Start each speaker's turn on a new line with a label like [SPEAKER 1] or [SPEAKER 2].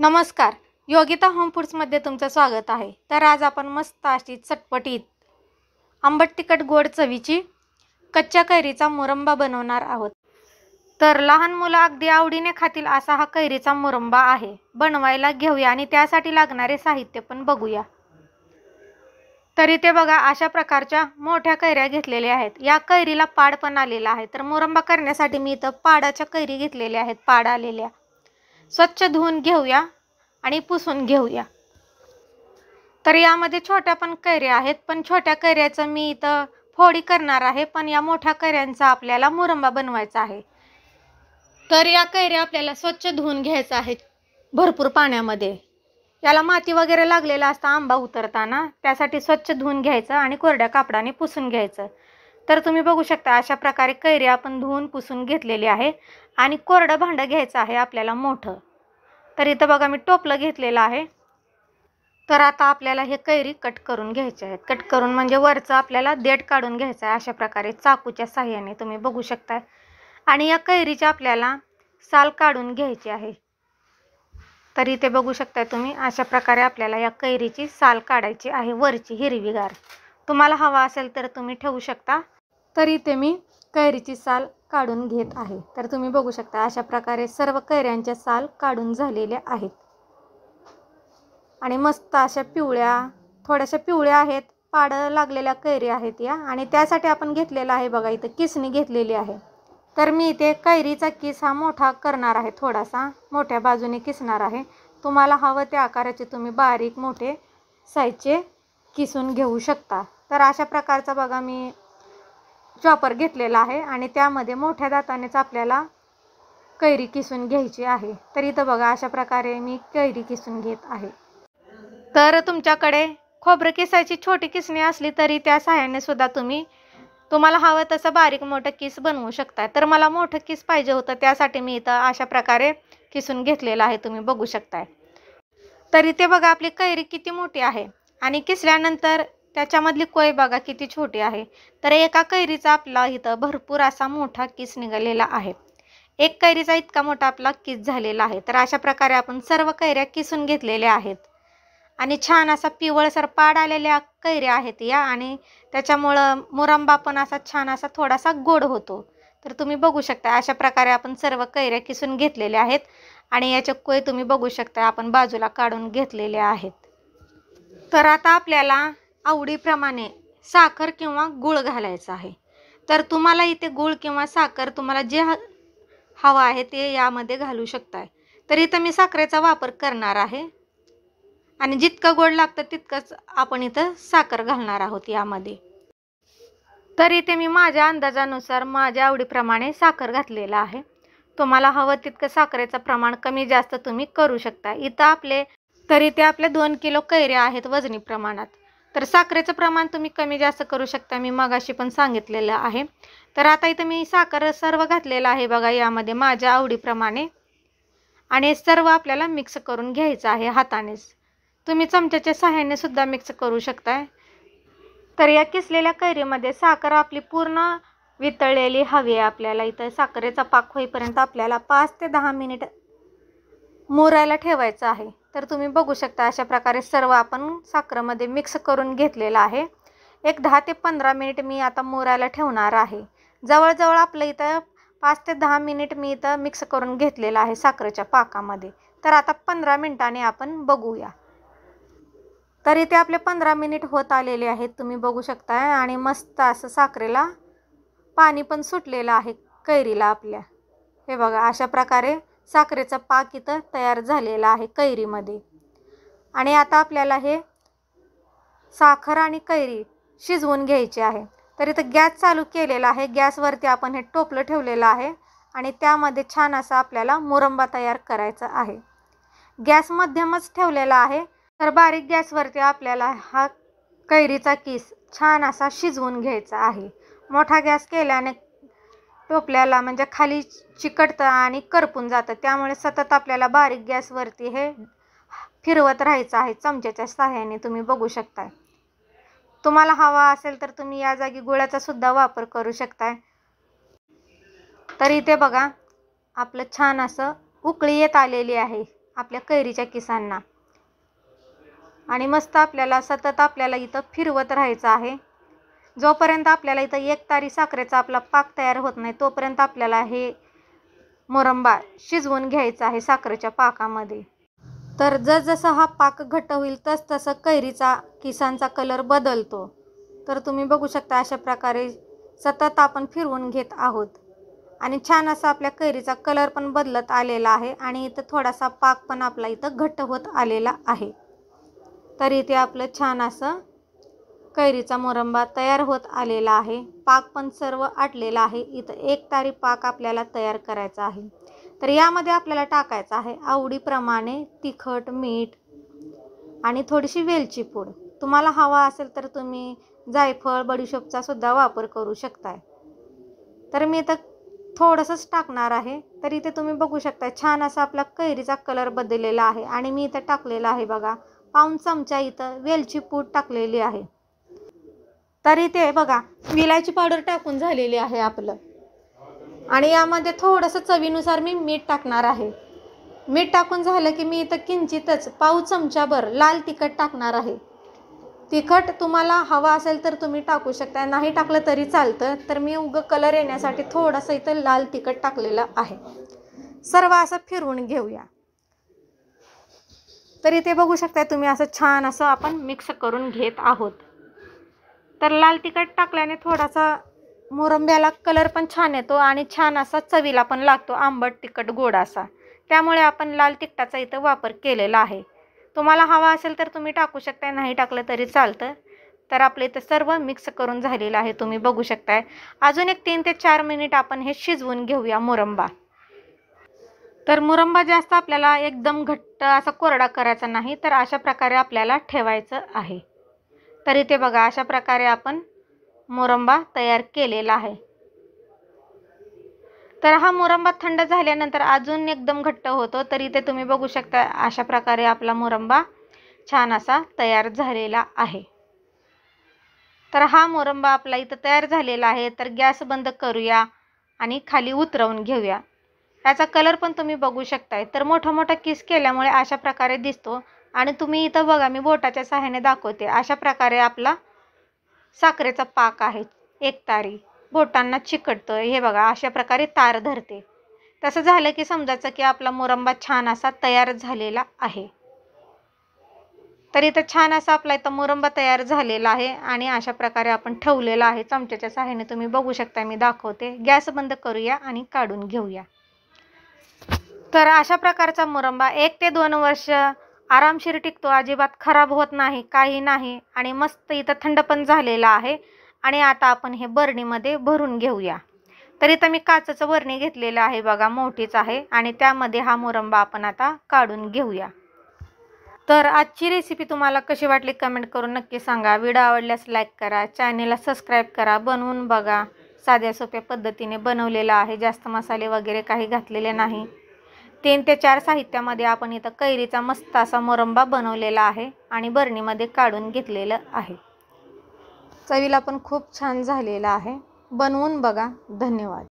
[SPEAKER 1] नमस्कार. योगिता होम फूड्समध्ये तुमचं स्वागत आहे. तर आज आपण मस्त अशी चटपटीत आंबट तिखट गोड चवीची कच्च्या कैरीचा मुरंबा बनवणार आहोत. तर लहान मुलं अगदी आवडीने खातील असा हा कैरीचा मुरंबा आहे. बनवायला घेऊया आणि त्यासाठी लागणारे साहित्य पण बघूया. तर इथे बघा अशा प्रकारच्या मोठ्या कैऱ्या घेतलेल्या आहेत. या कैरीला पाड पण आलेला आहे. तर मुरंबा करण्यासाठी मी इथं पाडाच्या कैरी घेतलेल्या आहेत. पाड आलेल्या स्वच्छ धुवून घेऊया आणि पुसून घेऊया. तर यामध्ये छोट्या पण कैऱ्या आहेत, पण छोट्या कैऱ्याचं मी इथं फोडी करणार आहे, पण या मोठ्या कैऱ्यांचा आपल्याला मुरंबा बनवायचा आहे. तर या कैऱ्या आपल्याला स्वच्छ धुवून घ्यायचा आहे भरपूर पाण्यामध्ये. याला माती वगैरे लागलेला असता आंबा उतरताना, त्यासाठी स्वच्छ धुवून घ्यायचं आणि कोरड्या कापडाने पुसून घ्यायचं. तर तुम्ही बघू शकता अशा प्रकारे कैरी आपण धुवून पुसून घेतलेली आहे आणि कोरडं भांडं घ्यायचं आहे आपल्याला मोठं. तर इथं बघा मी टोपलं घेतलेलं आहे. तर आता आपल्याला हे कैरी कट करून घ्यायचे आहेत. कट करून म्हणजे वरचं आपल्याला देठ काढून घ्यायचं आहे अशा प्रकारे चाकूच्या साहाय्याने तुम्ही बघू शकता. आणि या कैरीची आपल्याला साल काढून घ्यायची आहे. तर इथे बघू शकता तुम्ही अशा प्रकारे आपल्याला या कैरीची साल काढायची आहे, वरची हिरवीगार. तुम्हाला हवा असेल तर तुम्ही ठेवू शकता. तर इथे मी कैरीची साल काढून घेत आहे. तर तुम्ही बघू शकता अशा प्रकारे सर्व कैऱ्यांच्या साल काढून झालेल्या आहेत आणि मस्त अशा थोड्याशा पिवळ्या आहेत, पाड लागलेल्या कैरी आहेत या. आणि त्यासाठी आपण घेतलेला आहे बघा इथं किसणी घेतलेली आहे. तर मी इथे कैरीचा किस हा मोठा करणार आहे, थोडासा मोठ्या बाजूने किसणार आहे. तुम्हाला हवं त्या आकाराचे तुम्ही बारीक मोठे साईजचे किसून घेऊ शकता. तर अशा प्रकारचा बघा मी चॉपर घेतलेला आहे आणि त्यामध्ये मोठ्या दातानेच आपल्याला कैरी किसून घ्यायची आहे. तर इथं बघा अशा प्रकारे मी कैरी किसून घेत आहे. तर तुमच्याकडे खोबरं किसायची छोटी किसणी असली तरी त्या सहाय्याने सुद्धा तुम्हाला हवं तसं बारीक मोठं किस बनवू शकता. तर मला मोठं किस पाहिजे होतं, त्यासाठी मी इथं अशा प्रकारे किसून घेतलेलं आहे, तुम्ही बघू शकताय. तर इथे बघा आपली कैरी किती मोठी आहे आणि किसल्यानंतर त्याच्यामधली कोय बघा किती छोटी आहे. तर एका कैरीचा आपला इथं भरपूर असा मोठा किस निघालेला आहे. एक कैरीचा इतका मोठा आपला किस झालेला आहे. तर अशा प्रकारे आपण सर्व कैऱ्या किसून घेतलेल्या आहेत आणि छान असा पिवळसर पाड आलेल्या कैऱ्या आहेत या. आणि त्याच्यामुळं मुरंबा पण असा छान असा थोडासा गोड होतो. तर तुम्ही बघू शकता अशा प्रकारे आपण सर्व कैऱ्या किसून घेतलेल्या आहेत आणि याचे कोय तुम्ही बघू शकता आपण बाजूला काढून घेतलेले आहेत. तर आता आपल्याला आवडीप्रमाणे साखर किंवा गूळ घालायचा आहे. तर तुम्हाला इथे गूळ किंवा साखर तुम्हाला जे हवं आहे ते यामध्ये घालू शकताय. तर इथं मी साखरेचा वापर करणार आहे आणि जितकं गोड लागतं तितकंच आपण इथं साखर घालणार आहोत यामध्ये. तर इथे मी माझ्या अंदाजानुसार माझ्या आवडीप्रमाणे साखर घातलेला आहे. तुम्हाला हवं तितकं साखरेचं प्रमाण कमी जास्त तुम्ही करू शकता. इथे आपले 2 किलो कैऱ्या आहेत वजनी प्रमाणात. तर साखरेचं प्रमाण तुम्ही कमी जास्त करू शकता, मी मगाशी पण सांगितलेलं आहे. तर आता इथं मी साखर सर्व घातलेलं आहे बघा यामध्ये माझ्या आवडीप्रमाणे. आणि सर्व आपल्याला मिक्स करून घ्यायचं आहे हातानेच. तुम्ही चमच्याच्या सहाय्याने सुद्धा मिक्स करू शकताय. तर या किसलेल्या कैरीमध्ये साखर आपली पूर्ण वितळलेली हवी आहे आपल्याला. इथं साखरेचा पाक होईपर्यंत आपल्याला 5 ते 10 मिनिट मुरायला ठेवायचं आहे. तर तुम्ही बघू शकता अशा प्रकारे सर्व आपण साखरेमध्ये मिक्स करून घेतलेलं आहे. एक 10 ते 15 मिनिट मी आता मुरायला ठेवणार आहे. जवळजवळ आपलं इथं 5 ते 10 मिनिट मी इथं मिक्स करून घेतलेलं आहे साखरेच्या पाकामध्ये. तर आता 15 मिनिटांनी आपण बघूया. तर इथे आपले 15 मिनिट होत आलेले आहेत, तुम्ही बघू शकताय. आणि मस्त असं साखरेला पाणी पण सुटलेलं आहे कैरीला आपल्या. हे बघा अशा प्रकारे साखरेचा पाक इथं तयार झालेला आहे कैरीमध्ये. आणि आता आपल्याला हे साखर आणि कैरी शिजवून घ्यायची आहे. तर इथं गॅस चालू केलेला आहे. गॅसवरती आपण हे टोपलं ठेवलेलं आहे आणि त्यामध्ये छान असा आपल्याला मुरंबा तयार करायचा आहे. गॅस मध्यमच ठेवलेला आहे. तर बारीक गॅसवरती आपल्याला हा कैरीचा किस छान असा शिजवून घ्यायचा आहे. मोठा गॅस केल्याने टोपल्याला म्हणजे खाली चिकटतं आणि करपून जातं, त्यामुळे सतत आपल्याला बारीक गॅसवरती हे फिरवत राहायचं आहे चमच्याच्या सहाय्याने, तुम्ही बघू शकताय. तुम्हाला हवा असेल तर तुम्ही या जागी गुळाचा सुद्धा वापर करू शकताय. तर इथे बघा आपलं छान असं उकळी येत आलेली आहे आपल्या कैरीच्या किसांना. आणि मस्त आपल्याला सतत इथं फिरवत राहायचं आहे. जोपर्यंत आपल्याला इथं 1 तारी साखरेचा आपला पाक तयार होत नाही तोपर्यंत आपल्याला हे मुरंबा शिजवून घ्यायचा आहे साखरेच्या पाकामध्ये. तर जसजसा हा पाक घट्ट होईल तसं कैरीचा किसांचा कलर बदलतो. तर तुम्ही बघू शकता अशा प्रकारे सतत आपण फिरवून घेत आहोत. आणि छान असा आपल्या कैरीचा कलर पण बदलत आलेला आहे आणि इथं थोडासा पाक पण आपला इथं घट्ट होत आलेला आहे. तर इथे आपलं छान असं कैरीचा मुरंबा तयार होत आलेला आहे. पाक पण सर्व आटलेला आहे. इथं 1 तारी पाक आपल्याला तयार करायचा आहे. तर यामध्ये आपल्याला टाकायचं आहे आवडीप्रमाणे तिखट, मीठ आणि थोडीशी वेलची पूड. तुम्हाला हवा असेल तर तुम्ही जायफळ, बडीशोपचा सुद्धा वापर करू शकताय. तर मी इथं थोडंसंच टाकणार आहे. तर इथे तुम्ही बघू शकता छान असा आपला कैरीचा कलर बदललेला आहे. आणि मी इथं टाकलेला आहे बघा पाऊण चमचा इथं वेलची पूड टाकलेली आहे. तर इथे बघा विलायची पावडर टाकून झालेली आहे आपलं. आणि यामध्ये थोडंसं चवीनुसार मी मीठ टाकणार आहे. मीठ टाकून झालं की मी इथं किंचितच पाव चमचाभर लाल तिखट टाकणार आहे. तिखट तुम्हाला हवा असेल तर तुम्ही टाकू शकता, नाही टाकलं तरी चालतं. तर मी कलर येण्यासाठी थोडंसं इथं लाल तिखट टाकलेलं आहे. सर्व असं फिरवून घेऊया. तर इथे बघू शकता तुम्ही असं छान असं आपण मिक्स करून घेत आहोत. तर लाल तिखट टाकल्याने थोडासा मुरंब्याला कलर पण छान येतो आणि छान असा चवीला पण लागतो, आंबट तिखट गोड असा. त्यामुळे आपण लाल तिखटाचा इथं वापर केलेला आहे. तुम्हाला हवा असेल तर तुम्ही टाकू शकताय, नाही टाकलं तरी चालतं. तर आपलं इथं सर्व मिक्स करून झालेलं आहे, तुम्ही बघू शकताय. अजून एक 3 ते 4 मिनिट आपण हे शिजवून घेऊया मुरंबा. तर मुरंबा जास्त आपल्याला एकदम घट्ट असा कोरडा करायचा नाही, तर अशा प्रकारे आपल्याला ठेवायचं आहे. तर इथे बघा अशा प्रकारे आपण मुरंबा तयार केलेला आहे. तर हा मुरंबा थंड झाल्यानंतर अजून एकदम घट्ट होतो. तर इथे तुम्ही बघू शकता अशा प्रकारे आपला मुरंबा छान असा तयार झालेला आहे. तर हा मुरंबा आपला इथं तयार झालेला आहे. तर गॅस बंद करूया आणि खाली उतरवून घेऊया. त्याचा कलर पण तुम्ही बघू शकताय. तर मोठा मोठा किस केल्यामुळे अशा प्रकारे दिसतो. आणि तुम्ही इथं बघा मी बोटाच्या सहाय्याने दाखवते. अशा प्रकारे आपला साखरेचा पाक आहे 1 तारी. बोटांना चिकटतं, हे बघा अशा प्रकारे तार धरते. तसं झालं की समजायचं की आपला मुरंबा छान असा तयार झालेला आहे. तर इथं छान असा आपला इथं मुरंबा तयार झालेला आहे आणि अशा प्रकारे आपण ठेवलेला आहे. चमच्याच्या सहाय्याने तुम्ही बघू शकता, मी दाखवते. गॅस बंद करूया आणि काढून घेऊया. तर अशा प्रकारचा मुरंबा 1 ते 2 वर्ष आरामशीर टिकतो, अजिबात खराब होत नाही, काही नाही. आणि मस्त इथं थंड पण झालेला आहे. आणि आता आपण हे बरणीमध्ये भरून घेऊया. तर इथं मी काचेचं बरणी घेतलेलं आहे बघा, मोठीच आहे. आणि त्यामध्ये हा मुरंबा आपण आता काढून घेऊया. तर आजची रेसिपी तुम्हाला कशी वाटली कमेंट करून नक्की सांगा. व्हिडिओ आवडल्यास लाईक करा, चॅनेलला सबस्क्राईब करा, बनवून बघा. साध्या सोप्या पद्धतीने बनवलेला आहे, जास्त मसाले वगैरे काही घातलेले नाही. 3 ते 4 साहित्यामध्ये आपण इथं कैरीचा मस्त असा मुरंबा बनवलेला आहे आणि बरणीमध्ये काढून घेतलेलं आहे. चवीला पण खूप छान झालेला आहे. बनवून बघा. धन्यवाद.